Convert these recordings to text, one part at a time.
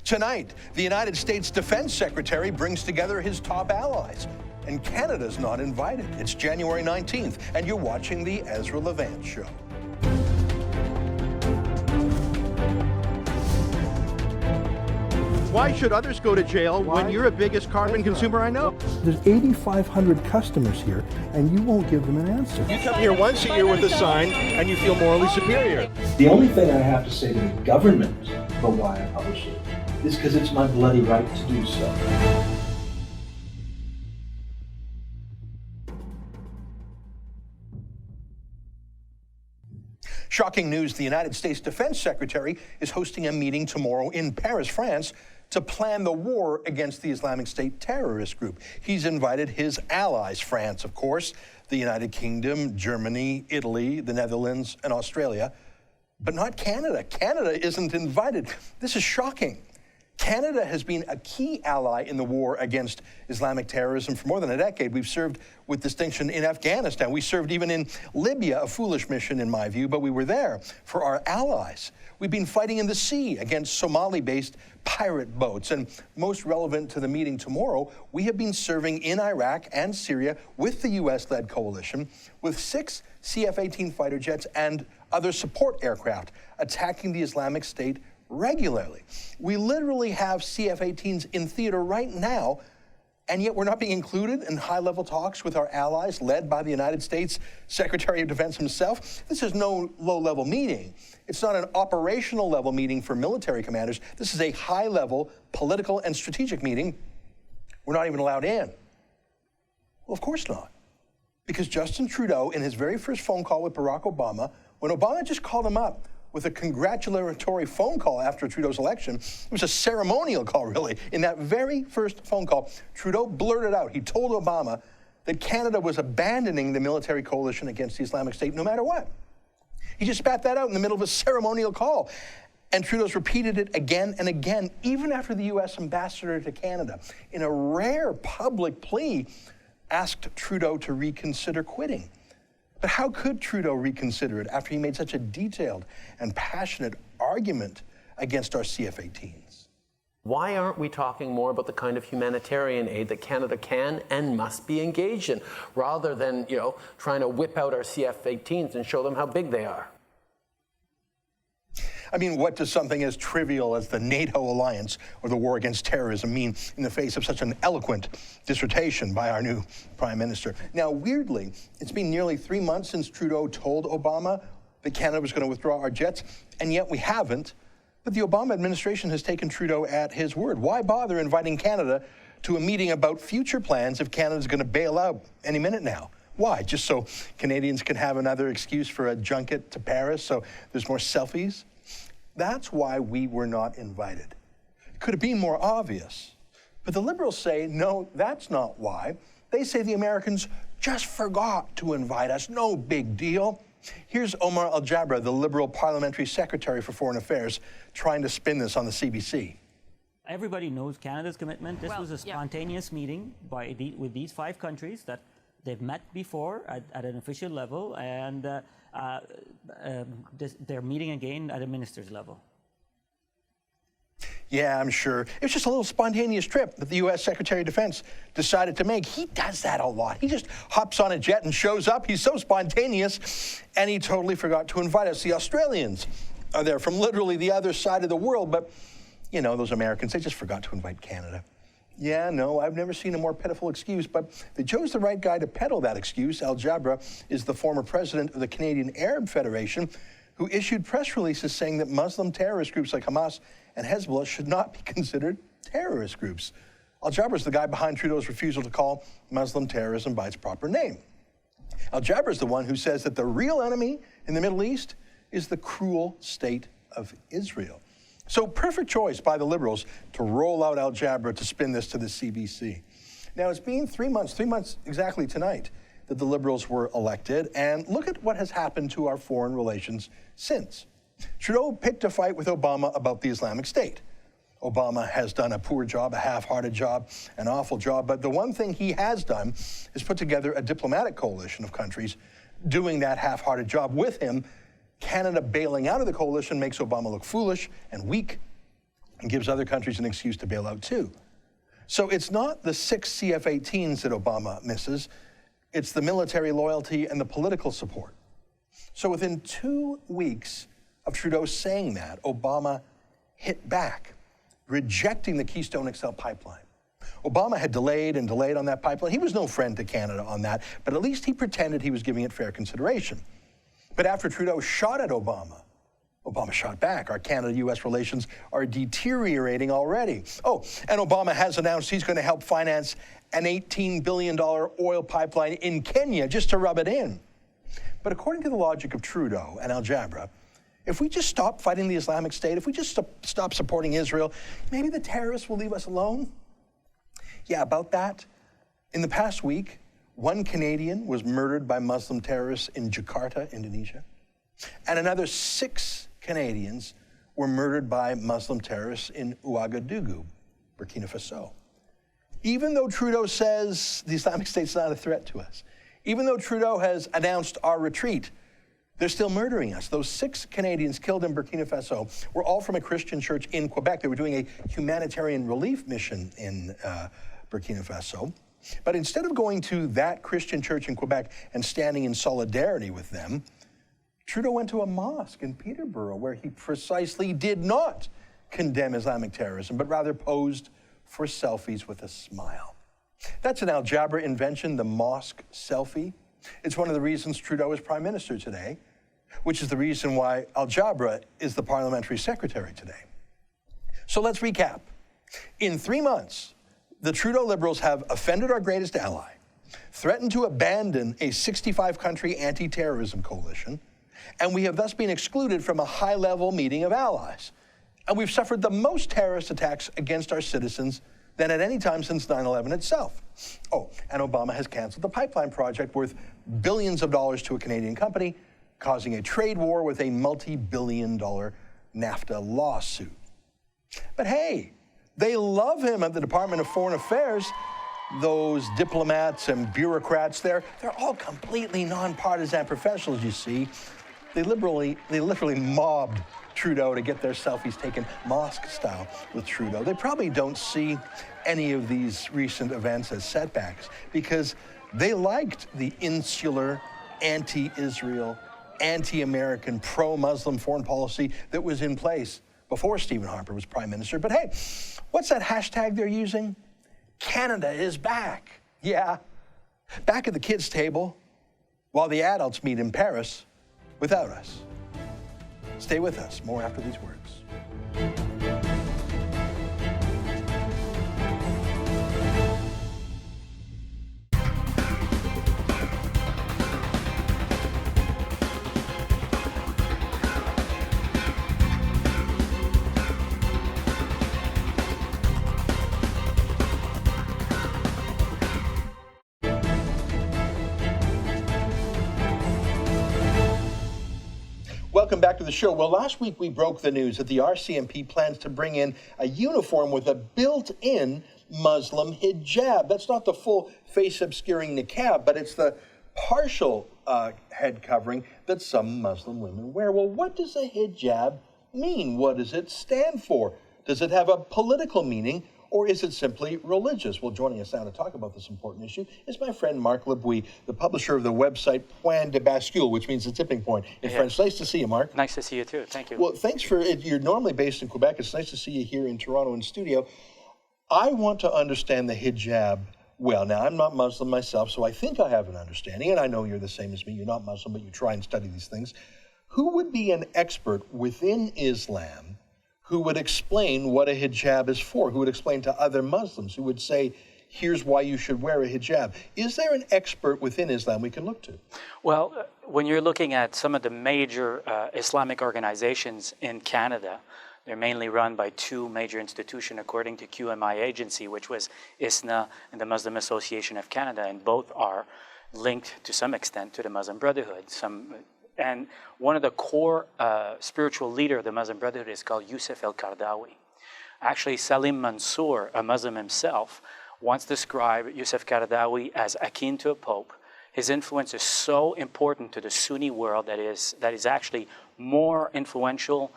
Tonight, the United States Defense Secretary brings together his top allies, and Canada's not invited. It's January 19th, and you're watching the Ezra Levant Show. Why should others go to jail when you're the biggest carbon consumer I know? There's 8,500 customers here, and you won't give them an answer. You come here once a year with a sign, and you feel morally superior. The only thing I have to say to the government about why I publish it is because it's my bloody right to do so. Shocking news, the United States Defense Secretary is hosting a meeting tomorrow in Paris, France, to plan the war against the Islamic State terrorist group. He's invited his allies, France, of course, the United Kingdom, Germany, Italy, the Netherlands, and Australia, but not Canada. Canada isn't invited. This is shocking. Canada has been a key ally in the war against Islamic terrorism for more than a decade. We've served with distinction in Afghanistan. We served even in Libya, a foolish mission in my view, but we were there for our allies. We've been fighting in the sea against Somali-based pirate boats. And most relevant to the meeting tomorrow, we have been serving in Iraq and Syria with the US-led coalition with 6 CF-18 fighter jets and other support aircraft attacking the Islamic State regularly. We literally have CF-18s in theater right now, and yet we're not being included in high-level talks with our allies led by the United States Secretary of Defense himself. This is no low-level meeting. It's not an operational level meeting for military commanders. This is a high-level political and strategic meeting. We're not even allowed in. Well, of course not. Because Justin Trudeau, in his very first phone call with Barack Obama, when Obama just called him up with a congratulatory phone call after Trudeau's election, it was a ceremonial call, really. In that very first phone call, Trudeau blurted out, he told Obama that Canada was abandoning the military coalition against the Islamic State no matter what. He just spat that out in the middle of a ceremonial call. And Trudeau's repeated it again and again, even after the US ambassador to Canada, in a rare public plea, asked Trudeau to reconsider quitting. But how could Trudeau reconsider it after he made such a detailed and passionate argument against our CF-18s? Why aren't we talking more about the kind of humanitarian aid that Canada can and must be engaged in, rather than, trying to whip out our CF-18s and show them how big they are? I mean, what does something as trivial as the NATO alliance or the war against terrorism mean in the face of such an eloquent dissertation by our new Prime Minister? Now, weirdly, it's been nearly 3 months since Trudeau told Obama that Canada was going to withdraw our jets, and yet we haven't. But the Obama administration has taken Trudeau at his word. Why bother inviting Canada to a meeting about future plans if Canada's going to bail out any minute now? Why? Just so Canadians can have another excuse for a junket to Paris, so there's more selfies? That's why we were not invited. Could it be more obvious? But the Liberals say, no, that's not why. They say the Americans just forgot to invite us. No big deal. Here's Omar Al-Jabra, the Liberal Parliamentary Secretary for Foreign Affairs, trying to spin this on the CBC. Everybody knows Canada's commitment. This was a spontaneous meeting with these 5 countries that they've met before at an official level, and they're meeting again at a minister's level. Yeah, I'm sure. It was just a little spontaneous trip that the U.S. Secretary of Defense decided to make. He does that a lot. He just hops on a jet and shows up. He's so spontaneous, and he totally forgot to invite us. The Australians are there from literally the other side of the world, but, those Americans, they just forgot to invite Canada. Yeah, no, I've never seen a more pitiful excuse, but they chose the right guy to peddle that excuse. Al-Jabra is the former president of the Canadian Arab Federation, who issued press releases saying that Muslim terrorist groups like Hamas and Hezbollah should not be considered terrorist groups. Al-Jabra is the guy behind Trudeau's refusal to call Muslim terrorism by its proper name. Al-Jabra is the one who says that the real enemy in the Middle East is the cruel state of Israel. So perfect choice by the Liberals to roll out Al-Jabra to spin this to the CBC. Now, it's been 3 months exactly tonight, that the Liberals were elected, and look at what has happened to our foreign relations since. Trudeau picked a fight with Obama about the Islamic State. Obama has done a poor job, a half-hearted job, an awful job, but the one thing he has done is put together a diplomatic coalition of countries doing that half-hearted job with him. Canada bailing out of the coalition makes Obama look foolish and weak. and gives other countries an excuse to bail out too. So it's not the 6 CF-18s that Obama misses, it's the military loyalty and the political support. So within 2 weeks of Trudeau saying that, Obama hit back, rejecting the Keystone XL pipeline. Obama had delayed and delayed on that pipeline. He was no friend to Canada on that, but at least he pretended he was giving it fair consideration. But after Trudeau shot at Obama, Obama shot back. Our Canada-U.S. relations are deteriorating already. Oh, and Obama has announced he's going to help finance an $18 billion oil pipeline in Kenya just to rub it in. But according to the logic of Trudeau and Al Jabra, if we just stop fighting the Islamic State, if we just stop supporting Israel, maybe the terrorists will leave us alone. Yeah, about that. In the past week, 1 Canadian was murdered by Muslim terrorists in Jakarta, Indonesia, and another 6 Canadians were murdered by Muslim terrorists in Ouagadougou, Burkina Faso. Even though Trudeau says the Islamic State's not a threat to us, even though Trudeau has announced our retreat, they're still murdering us. Those 6 Canadians killed in Burkina Faso were all from a Christian church in Quebec. They were doing a humanitarian relief mission in Burkina Faso. But instead of going to that Christian church in Quebec and standing in solidarity with them, Trudeau went to a mosque in Peterborough where he precisely did not condemn Islamic terrorism, but rather posed for selfies with a smile. That's an Al Jabra invention, the mosque selfie. It's one of the reasons Trudeau is Prime Minister today, which is the reason why Al Jabra is the Parliamentary Secretary today. So let's recap. In 3 months, the Trudeau Liberals have offended our greatest ally, threatened to abandon a 65-country anti-terrorism coalition, and we have thus been excluded from a high-level meeting of allies. And we've suffered the most terrorist attacks against our citizens than at any time since 9/11 itself. Oh, and Obama has canceled the pipeline project worth billions of dollars to a Canadian company, causing a trade war with a multi-billion-dollar NAFTA lawsuit. But hey, they love him at the Department of Foreign Affairs. Those diplomats and bureaucrats there, they're all completely nonpartisan professionals, you see. They literally mobbed Trudeau to get their selfies taken mosque style with Trudeau. They probably don't see any of these recent events as setbacks because they liked the insular, anti-Israel, anti-American, pro-Muslim foreign policy that was in place before Stephen Harper was Prime Minister. But hey, what's that hashtag they're using? Canada is back. Yeah, back at the kids' table while the adults meet in Paris without us. Stay with us. More after these words. Welcome back to the show. Well, last week we broke the news that the RCMP plans to bring in a uniform with a built-in Muslim hijab. That's not the full face-obscuring niqab, but it's the partial head covering that some Muslim women wear. Well, what does a hijab mean? What does it stand for? Does it have a political meaning, or is it simply religious? Well, joining us now to talk about this important issue is my friend Marc Lebuis, the publisher of the website Point de Bascule, which means the tipping point in French. Nice to see you, Marc. Nice to see you too. Thank you. Well, thanks for it. You're normally based in Quebec. It's nice to see you here in Toronto in studio. I want to understand the hijab well. Now, I'm not Muslim myself, so I think I have an understanding, and I know you're the same as me. You're not Muslim, but you try and study these things. Who would be an expert within Islam who would explain what a hijab is for, who would explain to other Muslims, who would say, here's why you should wear a hijab? Is there an expert within Islam we can look to? Well, when you're looking at some of the major Islamic organizations in Canada, they're mainly run by 2 major institutions according to QMI agency, which was ISNA and the Muslim Association of Canada, and both are linked to some extent to the Muslim Brotherhood. And one of the core spiritual leader of the Muslim Brotherhood is called Yusuf al-Qaradawi. Actually, Salim Mansour, a Muslim himself, once described Yusuf Qaradawi as akin to a pope. His influence is so important to the Sunni world that is actually more influential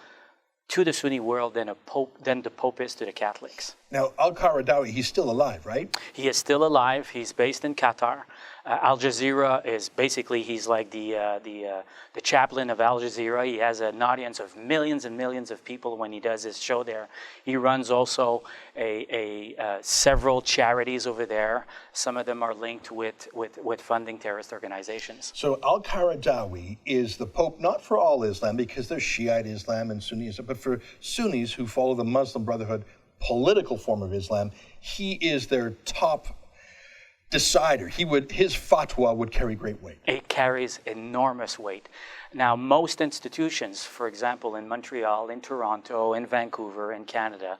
to the Sunni world than the Pope is to the Catholics. Now, al-Qaradawi, he's still alive, right? He is still alive. He's based in Qatar. Al Jazeera is basically, he's like the chaplain of Al Jazeera. He has an audience of millions and millions of people when he does his show there. He runs also several charities over there. Some of them are linked with funding terrorist organizations. So al-Qaradawi is the Pope, not for all Islam, because there's Shiite Islam and Sunni Islam, but for Sunnis who follow the Muslim Brotherhood political form of Islam. He is their top decider. His fatwa would carry great weight. It carries enormous weight. Now, most institutions, for example, in Montreal, in Toronto, in Vancouver, in Canada,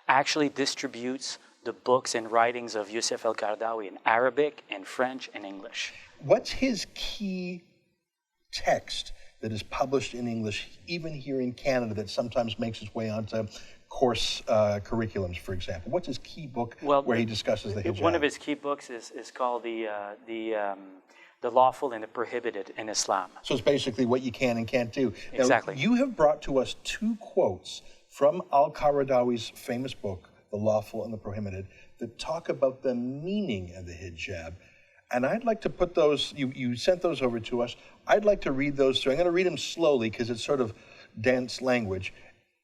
actually distributes the books and writings of Youssef al-Qaradawi in Arabic, in French, and English. What's his key text that is published in English, even here in Canada, that sometimes makes its way onto course curriculums, for example? What's his key book where he discusses the hijab? One of his key books is called the Lawful and the Prohibited in Islam. So it's basically what you can and can't do. Now, exactly. You have brought to us 2 quotes from al-Qaradawi's famous book, The Lawful and the Prohibited, that talk about the meaning of the hijab. And I'd like to put those, you sent those over to us. I'd like to read those through. I'm going to read them slowly because it's sort of dense language.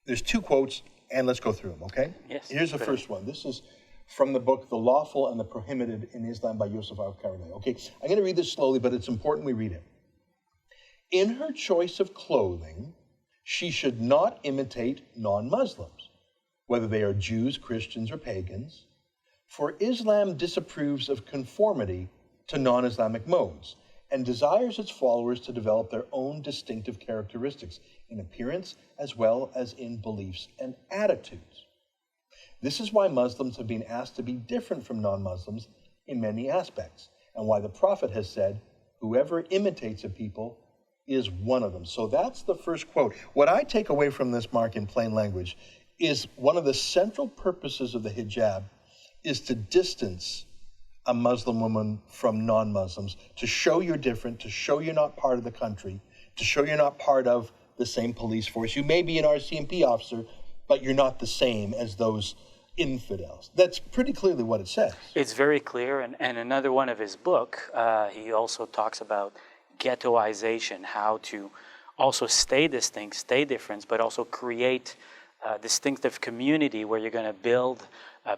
There's 2 quotes, and let's go through them, okay? Yes. Here's the first one. This is from the book, The Lawful and the Prohibited in Islam by Youssef al-Qaradawi. Okay, I'm going to read this slowly, but it's important we read it. In her choice of clothing, she should not imitate non-Muslims, whether they are Jews, Christians, or pagans, for Islam disapproves of conformity to non-Islamic modes and desires its followers to develop their own distinctive characteristics in appearance as well as in beliefs and attitudes. This is why Muslims have been asked to be different from non-Muslims in many aspects, and why the Prophet has said, whoever imitates a people is one of them. So that's the first quote. What I take away from this, Marc, in plain language, is one of the central purposes of the hijab is to distance a Muslim woman from non-Muslims, to show you're different, to show you're not part of the country, to show you're not part of the same police force. You may be an RCMP officer, but you're not the same as those infidels. That's pretty clearly what it says. It's very clear, and another one of his book, he also talks about ghettoization, how to also stay distinct, stay different, but also create a distinctive community where you're going to build,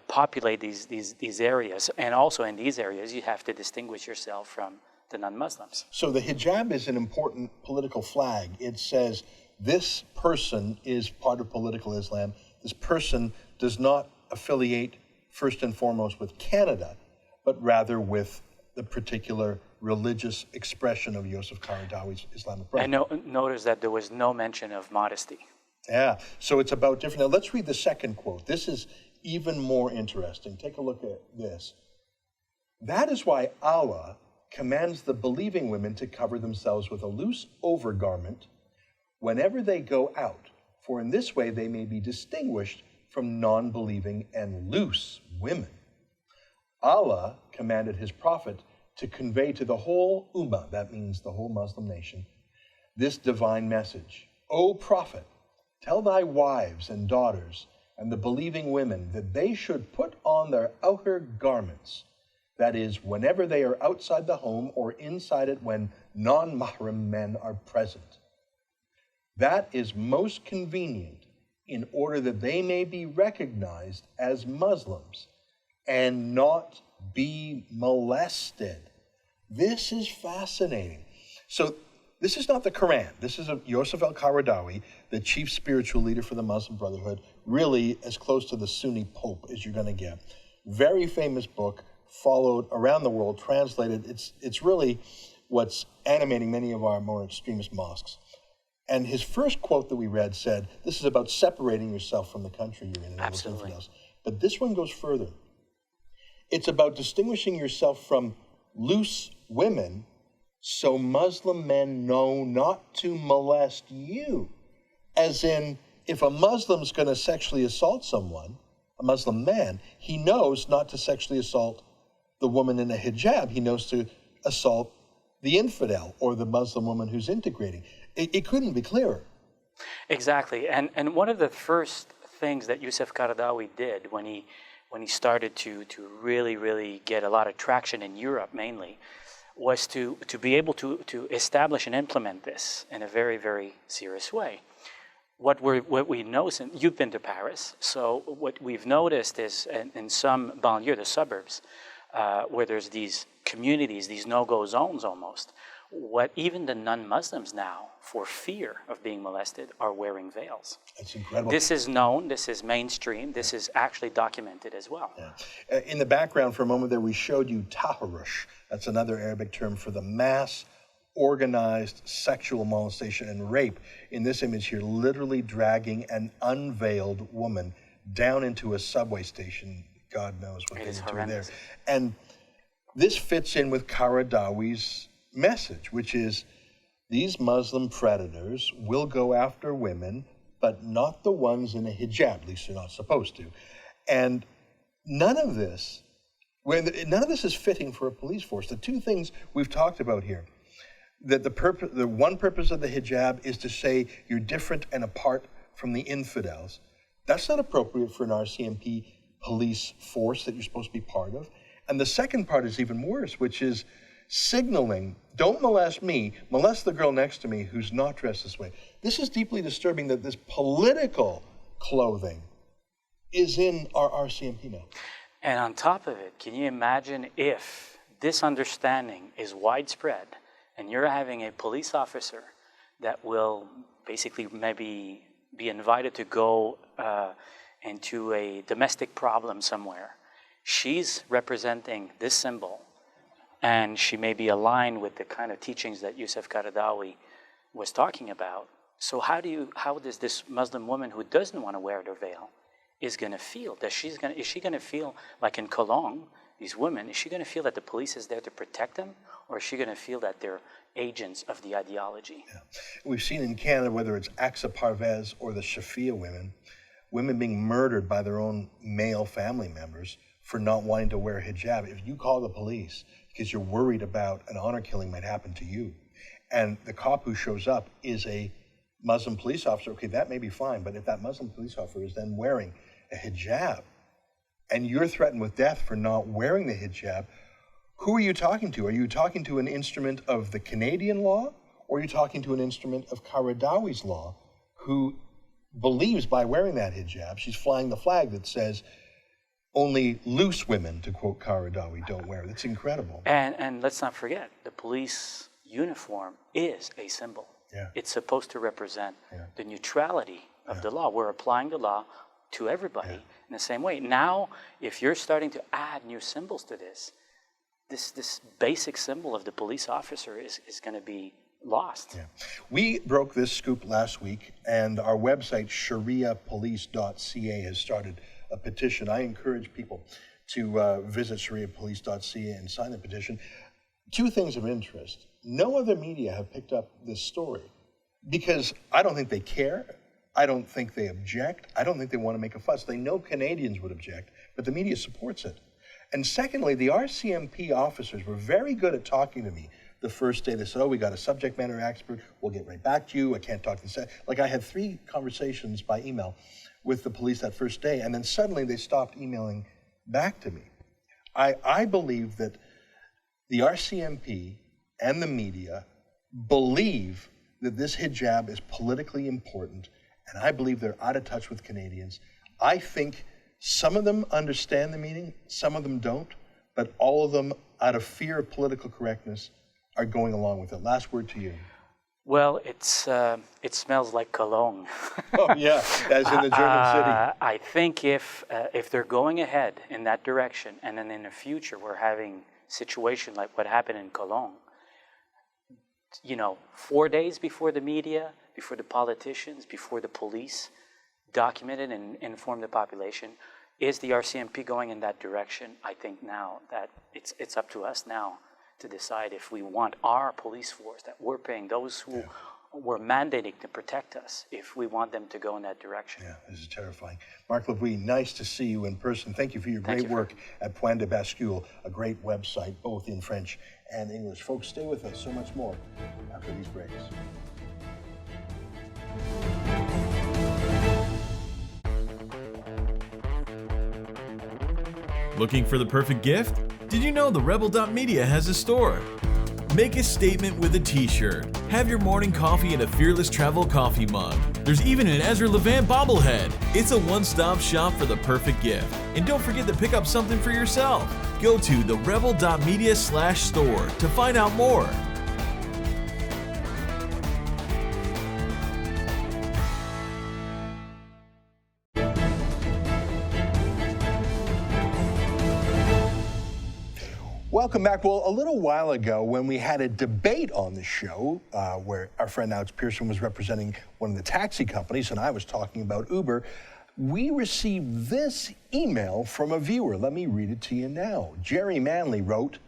populate these areas. And also in these areas, you have to distinguish yourself from the non-Muslims. So the hijab is an important political flag. It says this person is part of political Islam. This person does not affiliate first and foremost with Canada, but rather with the particular religious expression of Youssef Qaradawi's Islamic Brotherhood. And notice that there was no mention of modesty. Yeah, so it's about different. Now let's read the second quote. This is even more interesting. Take a look at this. That is why Allah commands the believing women to cover themselves with a loose overgarment whenever they go out, for in this way they may be distinguished from non-believing and loose women. Allah commanded his prophet to convey to the whole ummah, that means the whole Muslim nation, this divine message. O prophet, tell thy wives and daughters and the believing women that they should put on their outer garments, that is, whenever they are outside the home or inside it when non-mahram men are present. That is most convenient in order that they may be recognized as Muslims and not be molested. This is fascinating. So this is not the Quran. This is Youssef al-Qaradawi, the chief spiritual leader for the Muslim Brotherhood, really as close to the Sunni Pope as you're going to get. Very famous book, followed around the world, translated. It's really what's animating many of our more extremist mosques. And his first quote that we read said, this is about separating yourself from the country you're in and those infidels. But this one goes further. It's about distinguishing yourself from loose women so Muslim men know not to molest you. As in, if a Muslim's going to sexually assault someone, a Muslim man, he knows not to sexually assault the woman in a hijab. He knows to assault the infidel or the Muslim woman who's integrating. It couldn't be clearer. Exactly, and one of the first things that Yousef Qaradawi did when he started to really get a lot of traction in Europe mainly, was to be able to establish and implement this in a very, very serious way. What we notice, and you've been to Paris, so what we've noticed is in some banlieue, the suburbs, where there's these communities, these no-go zones almost, what even the non-Muslims now, for fear of being molested, are wearing veils. That's incredible. This is known, this is mainstream, this is actually documented as well. Yeah. In the background for a moment there, we showed you taharush. That's another Arabic term for the mass organized sexual molestation and rape. In this image here, literally dragging an unveiled woman down into a subway station. God knows what they do there. And this fits in with Qaradawi's message, which is these Muslim predators will go after women, but not the ones in a hijab, at least they're not supposed to. And none of this is fitting for a police force. The two things we've talked about here, that the one purpose of the hijab is to say you're different and apart from the infidels. That's not appropriate for an RCMP police force that you're supposed to be part of. And the second part is even worse, which is signaling, don't molest me, molest the girl next to me who's not dressed this way. This is deeply disturbing that this political clothing is in our RCMP now. And on top of it, can you imagine if this understanding is widespread and you're having a police officer that will basically maybe be invited to go into a domestic problem somewhere. She's representing this symbol, and she may be aligned with the kind of teachings that Yousef Qaradawi was talking about. So how does this Muslim woman who doesn't want to wear her veil is going to feel? Is she going to feel like in Cologne, these women, is she going to feel that the police is there to protect them, or is she going to feel that they're agents of the ideology? Yeah. We've seen in Canada, whether it's Aqsa Parvez or the Shafia women being murdered by their own male family members for not wanting to wear a hijab. If you call the police because you're worried about an honor killing might happen to you, and the cop who shows up is a Muslim police officer, okay, that may be fine, but if that Muslim police officer is then wearing a hijab, and you're threatened with death for not wearing the hijab, who are you talking to? Are you talking to an instrument of the Canadian law, or are you talking to an instrument of Qaradawi's law, who believes by wearing that hijab, she's flying the flag that says, only loose women, to quote Qaradawi, don't wear it. It's incredible. And let's not forget, the police uniform is a symbol. Yeah. It's supposed to represent the neutrality of the law. We're applying the law to everybody in the same way. Now, if you're starting to add new symbols to this basic symbol of the police officer is going to be lost. Yeah. We broke this scoop last week, and our website, shariapolice.ca, has started a petition. I encourage people to visit shariapolice.ca and sign the petition. Two things of interest. No other media have picked up this story because I don't think they care. I don't think they object. I don't think they want to make a fuss. They know Canadians would object, but the media supports it. And secondly, the RCMP officers were very good at talking to me the first day. They said, oh, we got a subject matter expert. We'll get right back to you. I can't talk to this. Like I had 3 conversations by email with the police that first day, and then suddenly they stopped emailing back to me. I believe that the RCMP and the media believe that this hijab is politically important, and I believe they're out of touch with Canadians. I think some of them understand the meaning, some of them don't, but all of them, out of fear of political correctness, are going along with it. Last word to you. Well, it smells like cologne. Oh yeah, as in the German city. I think if they're going ahead in that direction, and then in the future we're having a situation like what happened in Cologne, 4 days before the media, before the politicians, before the police documented and informed the population, is the RCMP going in that direction? I think now that it's up to us now to decide if we want our police force that we're paying, those who were mandating to protect us, if we want them to go in that direction. Yeah, this is terrifying. Marc Lebuis, nice to see you in person. Thank you for your great work at Point de Bascule, a great website, both in French and English. Folks, stay with us. So much more after these breaks. Looking for the perfect gift? Did you know the Rebel.media has a store? Make a statement with a t-shirt. Have your morning coffee in a Fearless Travel coffee mug. There's even an Ezra Levant bobblehead. It's a one-stop shop for the perfect gift. And don't forget to pick up something for yourself. Go to therebel.media/store to find out more. Welcome back. Well, a little while ago, when we had a debate on the show, where our friend Alex Pearson was representing one of the taxi companies and I was talking about Uber, we received this email from a viewer. Let me read it to you now. Gerry Manley wrote,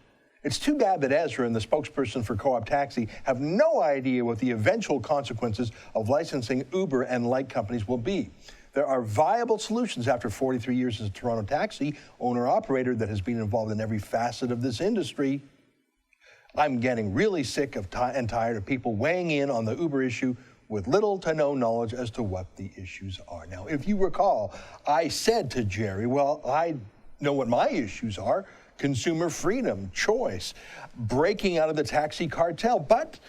"It's too bad that Ezra and the spokesperson for Co-op Taxi have no idea what the eventual consequences of licensing Uber and like companies will be. There are viable solutions after 43 years as a Toronto taxi owner-operator that has been involved in every facet of this industry. I'm getting really sick of and tired of people weighing in on the Uber issue with little to no knowledge as to what the issues are." Now, if you recall, I said to Gerry, well, I know what my issues are: consumer freedom, choice, breaking out of the taxi cartel. But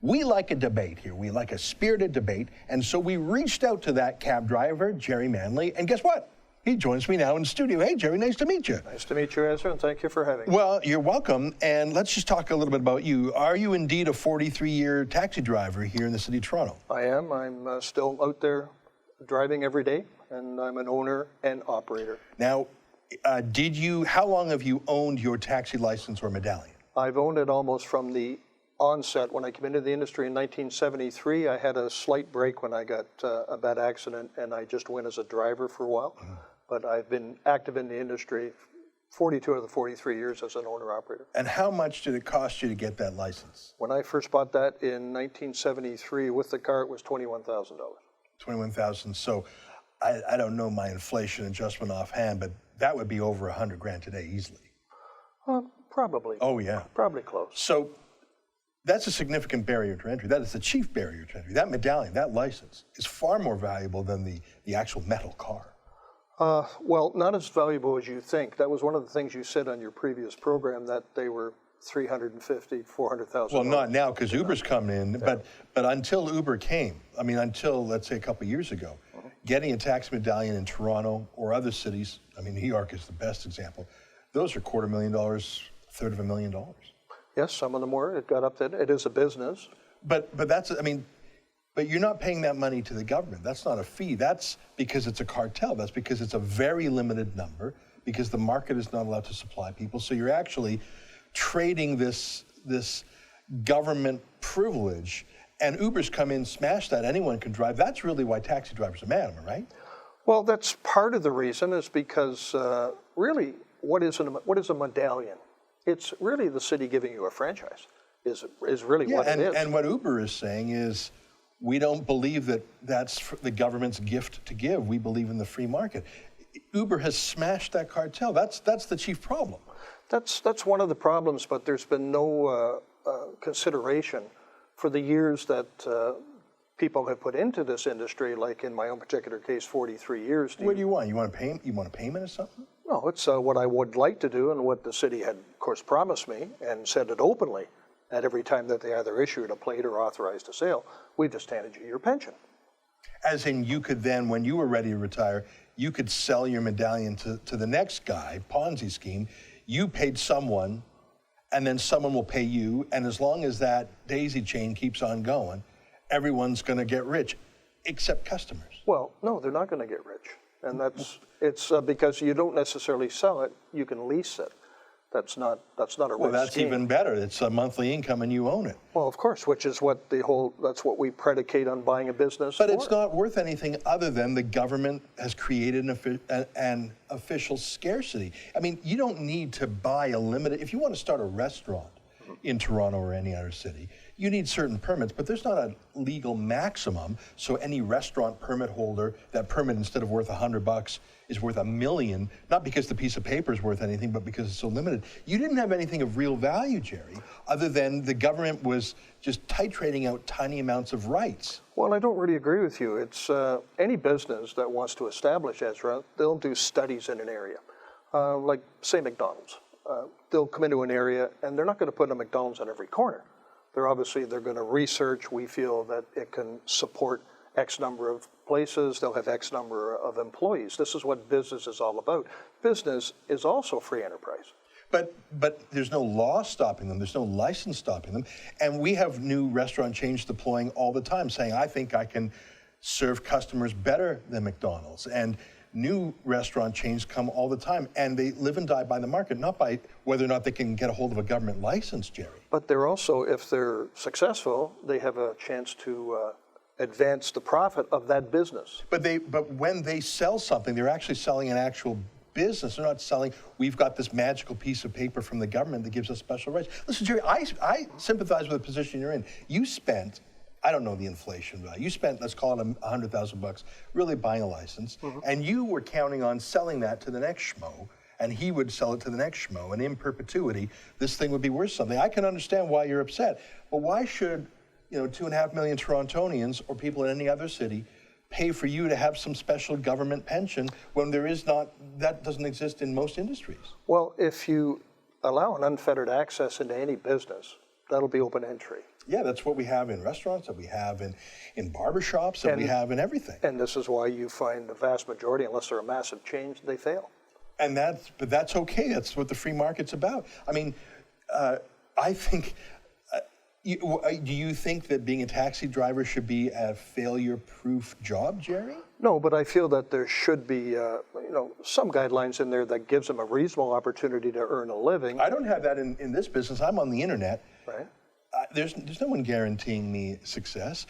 we like a debate here. We like a spirited debate. And so we reached out to that cab driver, Gerry Manley, and guess what? He joins me now in the studio. Hey, Gerry, nice to meet you. Nice to meet you, Ezra, and thank you for having me. Well, you're welcome. And let's just talk a little bit about you. Are you indeed a 43-year taxi driver here in the city of Toronto? I am. I'm still out there driving every day, and I'm an owner and operator. Now, how long have you owned your taxi license or medallion? I've owned it almost from the onset. When I came into the industry in 1973, I had a slight break when I got a bad accident, and I just went as a driver for a while. But I've been active in the industry 42 of the 43 years as an owner-operator. And how much did it cost you to get that license? When I first bought that in 1973 with the car, it was $21,000. $21,000. So I don't know my inflation adjustment offhand, but that would be over $100,000 today easily. Probably. Oh, yeah. Probably close. So that's a significant barrier to entry. That is the chief barrier to entry. That medallion, that license, is far more valuable than the actual metal car. Well, not as valuable as you think. That was one of the things you said on your previous program, that they were $350,000, $400,000. Well, not now, because Uber's come in, yeah. but until Uber came, I mean, until, let's say, a couple of years ago, getting a taxi medallion in Toronto or other cities, I mean, New York is the best example, those are $250,000, $350,000. Yes, some of them were. It got up there. It is a business. But that's, I mean, but you're not paying that money to the government. That's not a fee. That's because it's a cartel. That's because it's a very limited number, because the market is not allowed to supply people. So you're actually trading this government privilege, and Uber's come in, smash that. Anyone can drive. That's really why taxi drivers are mad, am I right? Well, that's part of the reason, is because really, what is a medallion? It's really the city giving you a franchise, is really what it is. And what Uber is saying is, we don't believe that that's the government's gift to give. We believe in the free market. Uber has smashed that cartel. That's the chief problem. That's one of the problems, but there's been no consideration for the years that people have put into this industry, like in my own particular case, 43 years. What do you want? You want a payment or something? No, it's what I would like to do, and what the city had, of course, promised me and said it openly, at every time that they either issued a plate or authorized a sale, we just handed you your pension. As in, you could then, when you were ready to retire, you could sell your medallion to the next guy, Ponzi scheme. You paid someone, and then someone will pay you, and as long as that daisy chain keeps on going, everyone's going to get rich, except customers. Well, no, they're not going to get rich. And it's because you don't necessarily sell it, you can lease it. That's not a rich Well, that's scheme. even better. It's a monthly income and you own it. Well, of course, which is what that's what we predicate on buying a business But for. it's not worth anything other than the government has created an official scarcity. I mean, you don't need to buy a limited, if you want to start a restaurant in Toronto or any other city, you need certain permits, but there's not a legal maximum. So any restaurant permit holder, that permit, instead of worth $100, is worth $1 million, not because the piece of paper is worth anything, but because it's so limited. You didn't have anything of real value, Gerry, other than the government was just titrating out tiny amounts of rights. Well, I don't really agree with you. It's any business that wants to establish Ezra, they'll do studies in an area. like say McDonald's. They'll come into an area and they're not going to put a McDonald's on every corner. They're going to research. We feel that it can support X number of places. They'll have X number of employees. This is what business is all about. Business is also free enterprise. But there's no law stopping them. There's no license stopping them. And we have new restaurant chains deploying all the time saying, I think I can serve customers better than McDonald's. And new restaurant chains come all the time, and they live and die by the market, not by whether or not they can get a hold of a government license, Gerry. But they're also, if they're successful, they have a chance to advance the profit of that business. But when they sell something, they're actually selling an actual business. They're not selling, we've got this magical piece of paper from the government that gives us special rights. Listen, Gerry, I sympathize with the position you're in. You spent, I don't know the inflation value, you spent, let's call it $100,000 really buying a license, and you were counting on selling that to the next schmo, and he would sell it to the next schmo, and in perpetuity, this thing would be worth something. I can understand why you're upset, but why should 2.5 million Torontonians or people in any other city pay for you to have some special government pension when that doesn't exist in most industries? Well, if you allow an unfettered access into any business, that'll be open entry. Yeah, that's what we have in restaurants, that we have in barbershops, that we have in everything. And this is why you find the vast majority, unless they're a massive change, they fail. But that's okay. That's what the free market's about. I mean, I think. Do you think that being a taxi driver should be a failure-proof job, Gerry? No, but I feel that there should be, some guidelines in there that gives them a reasonable opportunity to earn a living. I don't have that in this business. I'm on the internet. Right. There's no one guaranteeing me success.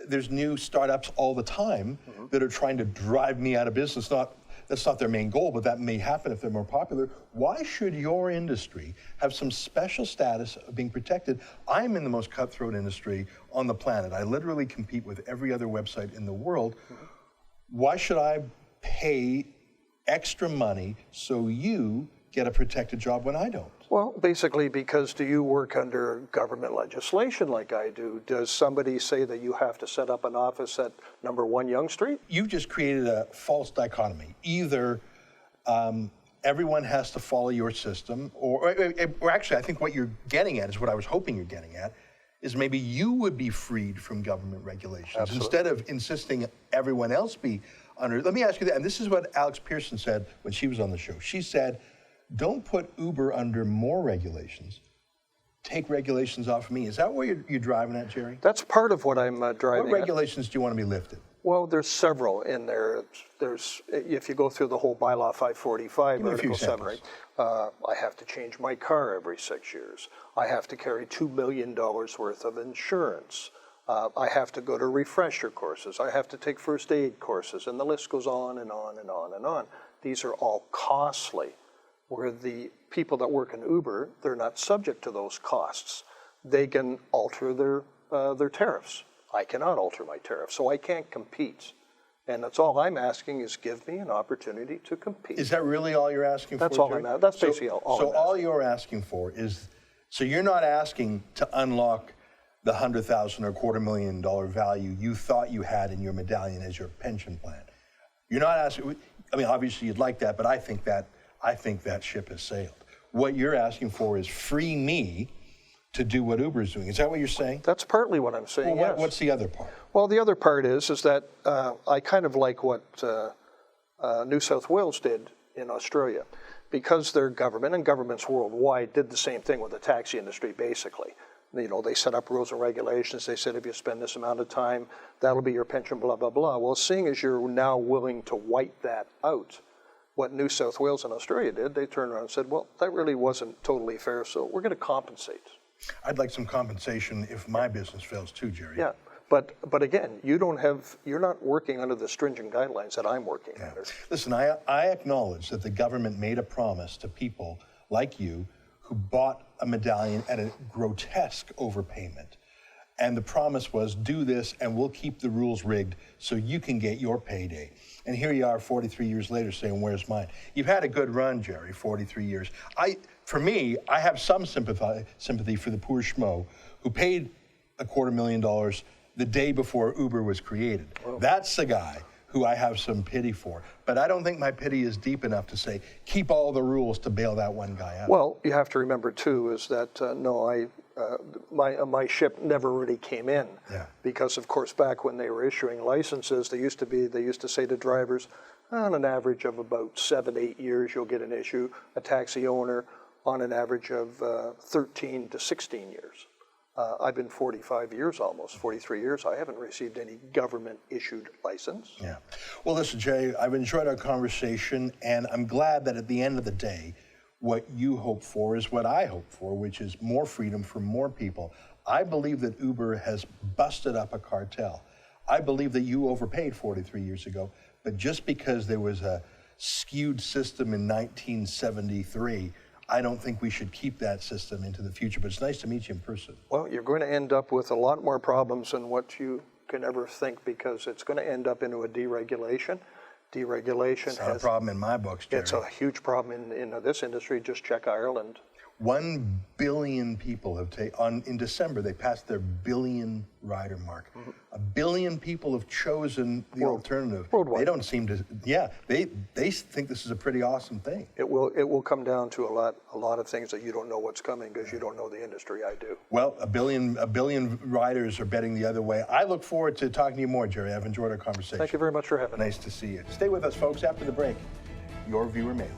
There's new startups all the time that are trying to drive me out of business. That's not their main goal, but that may happen if they're more popular. Why should your industry have some special status of being protected? I'm in the most cutthroat industry on the planet. I literally compete with every other website in the world. Why should I pay extra money so you get a protected job when I don't? Well, basically because do you work under government legislation like I do? Does somebody say that you have to set up an office at number 1 Yonge Street? You've just created a false dichotomy. Either everyone has to follow your system, or actually I think what you're getting at is what I was hoping you're getting at, is maybe you would be freed from government regulations. Absolutely. Instead of insisting everyone else be under. Let me ask you that, and this is what Alex Pearson said when she was on the show. She said, don't put Uber under more regulations. Take regulations off of me. Is that what you're driving at, Gerry? That's part of what I'm driving What regulations do you want to be lifted? Well, there's several in there. There's, if you go through the whole bylaw 545, Article 7, right? I have to change my car every 6 years. I have to carry $2 million worth of insurance. I have to go to refresher courses. I have to take first aid courses, and the list goes on and on and on and on. These are all costly. Where the people that work in Uber, they're not subject to those costs. They can alter their tariffs. I cannot alter my tariff, so I can't compete. And that's all I'm asking is give me an opportunity to compete. Is that really all you're asking That's for? all I'm asking. That's basically all. So all you're asking for is, so you're not asking to unlock the $100,000 or $250,000 value you thought you had in your medallion as your pension plan. You're not asking. I mean, obviously you'd like that, but I think that ship has sailed. What you're asking for is free me to do what Uber is doing. Is that what you're saying? That's partly what I'm saying, Well, yes. what's the other part? Well, the other part is that I kind of like what New South Wales did in Australia, because their government and governments worldwide did the same thing with the taxi industry, basically. You know, they set up rules and regulations. They said if you spend this amount of time, that'll be your pension, blah, blah, blah. Well, seeing as you're now willing to wipe that out, what New South Wales and Australia did, they turned around and said, well, that really wasn't totally fair, so we're going to compensate. I'd like some compensation if my business fails too, Gerry. Yeah, but again, you're not working under the stringent guidelines that I'm working under. Listen, I acknowledge that the government made a promise to people like you who bought a medallion at a grotesque overpayment. And the promise was, do this and we'll keep the rules rigged so you can get your payday. And here you are 43 years later saying, where's mine? You've had a good run, Gerry, 43 years. For me, I have some sympathy for the poor schmo who paid $250,000 the day before Uber was created. Whoa. That's the guy who I have some pity for. But I don't think my pity is deep enough to say, keep all the rules to bail that one guy out. Well, you have to remember too is that my ship never really came in, because of course back when they were issuing licenses, they used to say to drivers, on an average of about 7-8 years you'll get an issue. A taxi owner on an average of 13 to 16 years. I've been 45 years, almost 43 years. I haven't received any government-issued license. Yeah. Well, listen, Jay, I've enjoyed our conversation, and I'm glad that at the end of the day, what you hope for is what I hope for, which is more freedom for more people. I believe that Uber has busted up a cartel. I believe that you overpaid 43 years ago, but just because there was a skewed system in 1973, I don't think we should keep that system into the future, but it's nice to meet you in person. Well, you're going to end up with a lot more problems than what you can ever think, because it's going to end up into a deregulation. Deregulation It's not a problem in my books, Gerry. It's a huge problem in this industry. Just check Ireland. 1 billion people have in December, they passed their billion rider mark. 1 billion people have chosen the alternative. Worldwide. They don't seem to, they think this is a pretty awesome thing. It will come down to a lot of things that you don't know what's coming because you don't know the industry. I do. Well, a billion riders are betting the other way. I look forward to talking to you more, Gerry. I've enjoyed our conversation. Thank you very much for having me. Nice to see you. Stay with us, folks. After the break, your viewer mail.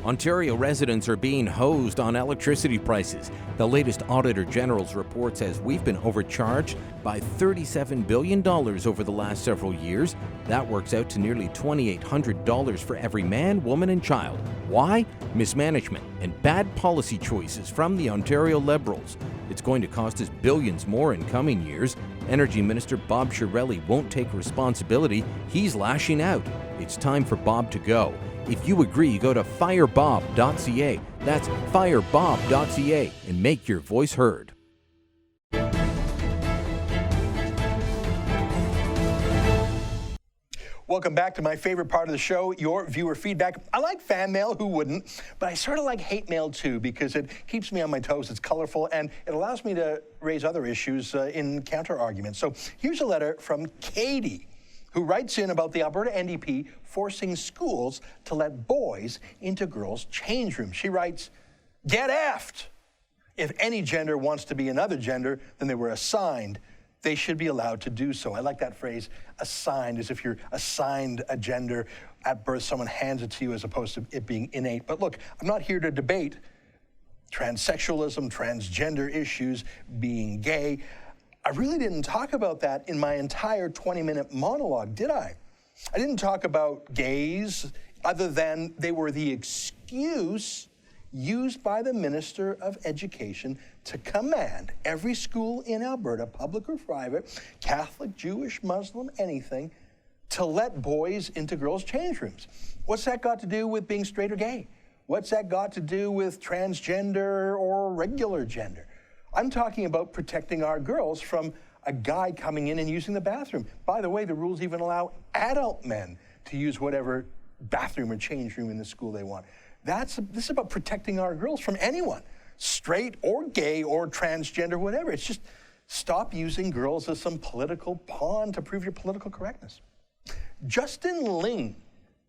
Ontario residents are being hosed on electricity prices. The latest Auditor General's report says we've been overcharged by $37 billion over the last several years. That works out to nearly $2,800 for every man, woman, and child. Why? Mismanagement and bad policy choices from the Ontario Liberals. It's going to cost us billions more in coming years. Energy Minister Bob Chiarelli won't take responsibility. He's lashing out. It's time for Bob to go. If you agree, go to firebob.ca. That's firebob.ca and make your voice heard. Welcome back to my favorite part of the show, your viewer feedback. I like fan mail, who wouldn't? But I sort of like hate mail too, because it keeps me on my toes, it's colorful, and it allows me to raise other issues in counter arguments. So here's a letter from Katie, who writes in about the Alberta NDP forcing schools to let boys into girls' change rooms. She writes, "Get effed. If any gender wants to be another gender than they were assigned, they should be allowed to do so." I like that phrase, assigned, as if you're assigned a gender at birth, someone hands it to you as opposed to it being innate. But look, I'm not here to debate transsexualism, transgender issues, being gay. I really didn't talk about that in my entire 20-minute monologue, did I? I didn't talk about gays other than they were the excuse used by the Minister of Education to command every school in Alberta, public or private, Catholic, Jewish, Muslim, anything, to let boys into girls' change rooms. What's that got to do with being straight or gay? What's that got to do with transgender or regular gender? I'm talking about protecting our girls from a guy coming in and using the bathroom. By the way, the rules even allow adult men to use whatever bathroom or change room in the school they want. This is about protecting our girls from anyone, straight or gay or transgender, whatever. It's just stop using girls as some political pawn to prove your political correctness. Justin Ling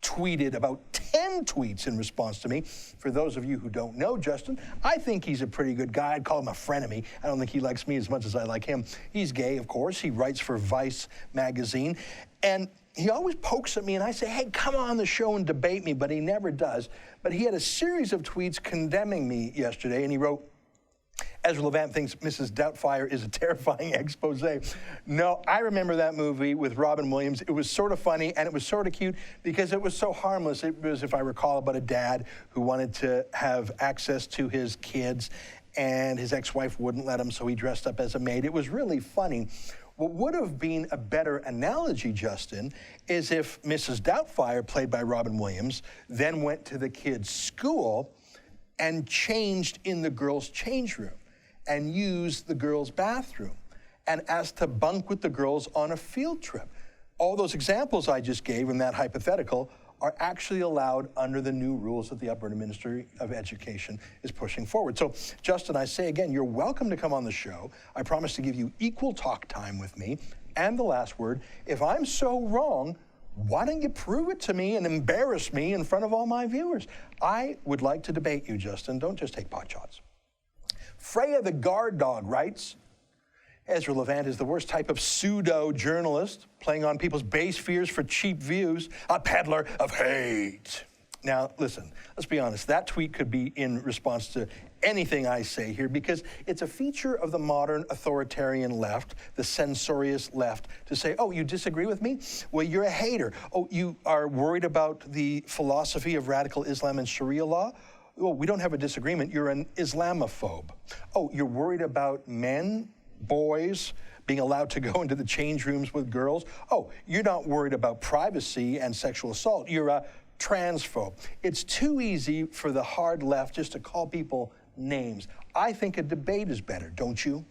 tweeted about 10 tweets in response to me. For those of you who don't know Justin, I think he's a pretty good guy. I'd call him a frenemy. I don't think he likes me as much as I like him. He's gay, of course. He writes for Vice magazine. And he always pokes at me and I say, hey, come on the show and debate me, but he never does. But he had a series of tweets condemning me yesterday, and he wrote, Ezra Levant thinks Mrs. Doubtfire is a terrifying expose. No, I remember that movie with Robin Williams. It was sort of funny and it was sort of cute because it was so harmless. It was, if I recall, about a dad who wanted to have access to his kids and his ex-wife wouldn't let him, so he dressed up as a maid. It was really funny. What would have been a better analogy, Justin, is if Mrs. Doubtfire, played by Robin Williams, then went to the kids' school and changed in the girls' change room and used the girls' bathroom and asked to bunk with the girls on a field trip. All those examples I just gave in that hypothetical are actually allowed under the new rules that the Alberta Ministry of Education is pushing forward. So, Justin, I say again, you're welcome to come on the show. I promise to give you equal talk time with me. and the last word. If I'm so wrong, why don't you prove it to me and embarrass me in front of all my viewers? I would like to debate you, Justin. Don't just take pot shots. Freya the guard dog writes, Ezra Levant is the worst type of pseudo-journalist, playing on people's base fears for cheap views, a peddler of hate. Now, listen, let's be honest. That tweet could be in response to anything I say here because it's a feature of the modern authoritarian left, the censorious left, to say, oh, you disagree with me? Well, you're a hater. Oh, you are worried about the philosophy of radical Islam and Sharia law? Oh, we don't have a disagreement. You're an Islamophobe. Oh, you're worried about men, boys, being allowed to go into the change rooms with girls? Oh, you're not worried about privacy and sexual assault. You're a transphobe. It's too easy for the hard left just to call people names. I think a debate is better, don't you?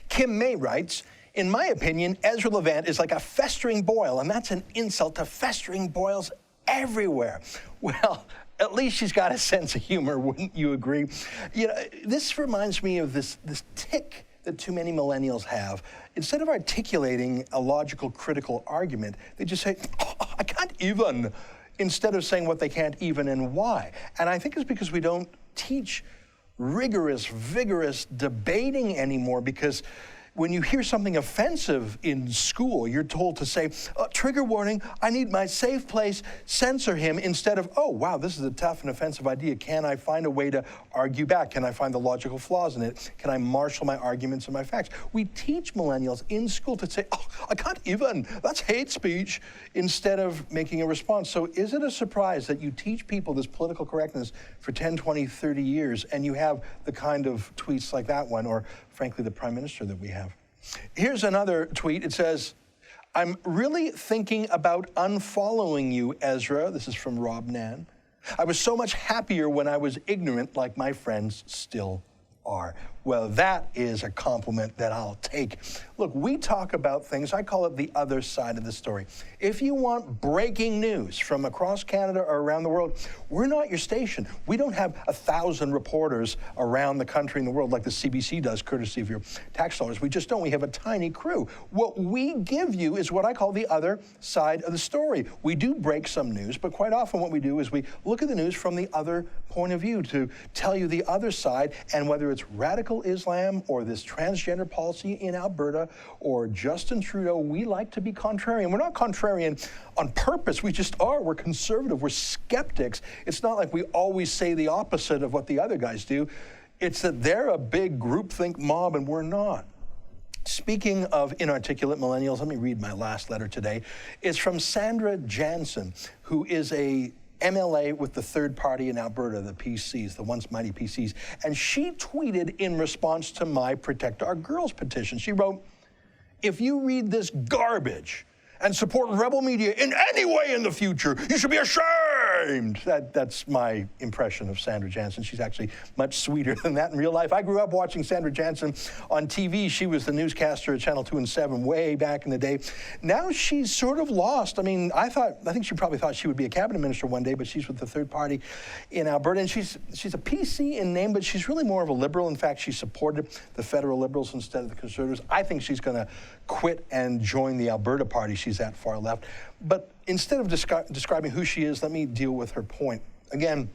Kim May writes, in my opinion, Ezra Levant is like a festering boil, and that's an insult to festering boils everywhere. Well, at least she's got a sense of humor, wouldn't you agree? You know, this reminds me of this tick that too many millennials have. Instead of articulating a logical, critical argument, they just say, oh, I can't even, instead of saying what they can't even and why. And I think it's because we don't teach rigorous, vigorous debating anymore, because when you hear something offensive in school, you're told to say, trigger warning, I need my safe place, censor him, instead of, oh, wow, this is a tough and offensive idea. Can I find a way to argue back? Can I find the logical flaws in it? Can I marshal my arguments and my facts? We teach millennials in school to say, oh, I can't even, that's hate speech, instead of making a response. So is it a surprise that you teach people this political correctness for 10, 20, 30 years, and you have the kind of tweets like that one, or frankly, the Prime Minister that we have? Here's another tweet. It says, I'm really thinking about unfollowing you, Ezra. This is from Rob Nan. I was so much happier when I was ignorant, like my friends still are. Well, that is a compliment that I'll take. Look, we talk about things, I call it the other side of the story. If you want breaking news from across Canada or around the world, we're not your station. We don't have 1,000 reporters around the country and the world like the CBC does, courtesy of your tax dollars. We just don't. We have a tiny crew. What we give you is what I call the other side of the story. We do break some news, but quite often what we do is we look at the news from the other point of view to tell you the other side, and whether it's radical Islam or this transgender policy in Alberta or Justin Trudeau, we like to be contrarian. We're not contrarian on purpose. We just are. We're conservative. We're skeptics. It's not like we always say the opposite of what the other guys do. It's that they're a big groupthink mob and we're not. Speaking of inarticulate millennials, let me read my last letter today. It's from Sandra Jensen, who is a MLA with the third party in Alberta, the PCs, the once mighty PCs. And she tweeted in response to my Protect Our Girls petition. She wrote, if you read this garbage and support rebel media in any way in the future, you should be ashamed. That's my impression of Sandra Jensen. She's actually much sweeter than that in real life. I grew up watching Sandra Jensen on TV. She was the newscaster at Channel 2 and 7 way back in the day. Now she's sort of lost. I mean, I think she probably thought she would be a cabinet minister one day, but she's with the third party in Alberta. And she's a PC in name, but she's really more of a liberal. In fact, she supported the federal Liberals instead of the Conservatives. I think she's going to quit and join the Alberta party. She's that far left. But instead of describing who she is, let me deal with her point. Again,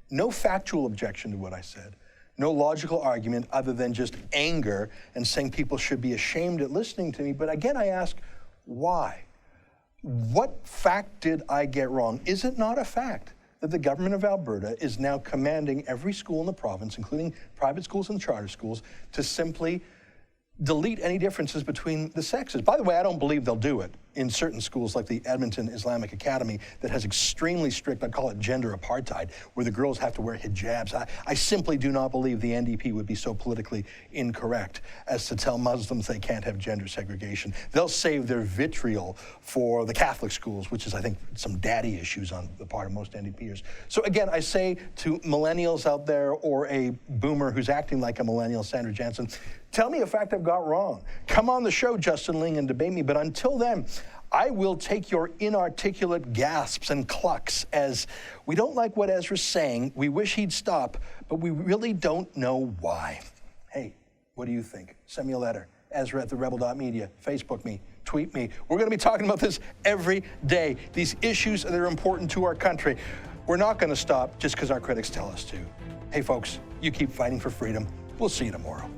no factual objection to what I said. No logical argument other than just anger and saying people should be ashamed at listening to me. But again, I ask, why? What fact did I get wrong? Is it not a fact that the government of Alberta is now commanding every school in the province, including private schools and charter schools, to simply delete any differences between the sexes? By the way, I don't believe they'll do it in certain schools like the Edmonton Islamic Academy that has extremely strict, I call it gender apartheid, where the girls have to wear hijabs. I simply do not believe the NDP would be so politically incorrect as to tell Muslims they can't have gender segregation. They'll save their vitriol for the Catholic schools, which is, I think, some daddy issues on the part of most NDPers. So again, I say to millennials out there or a boomer who's acting like a millennial, Sandra Jensen, tell me a fact I've got wrong. Come on the show, Justin Ling, and debate me. But until then, I will take your inarticulate gasps and clucks as we don't like what Ezra's saying. We wish he'd stop, but we really don't know why. Hey, what do you think? Send me a letter. Ezra at therebel.media. Facebook me, tweet me. We're going to be talking about this every day, these issues that are important to our country. We're not going to stop just because our critics tell us to. Hey, folks, you keep fighting for freedom. We'll see you tomorrow.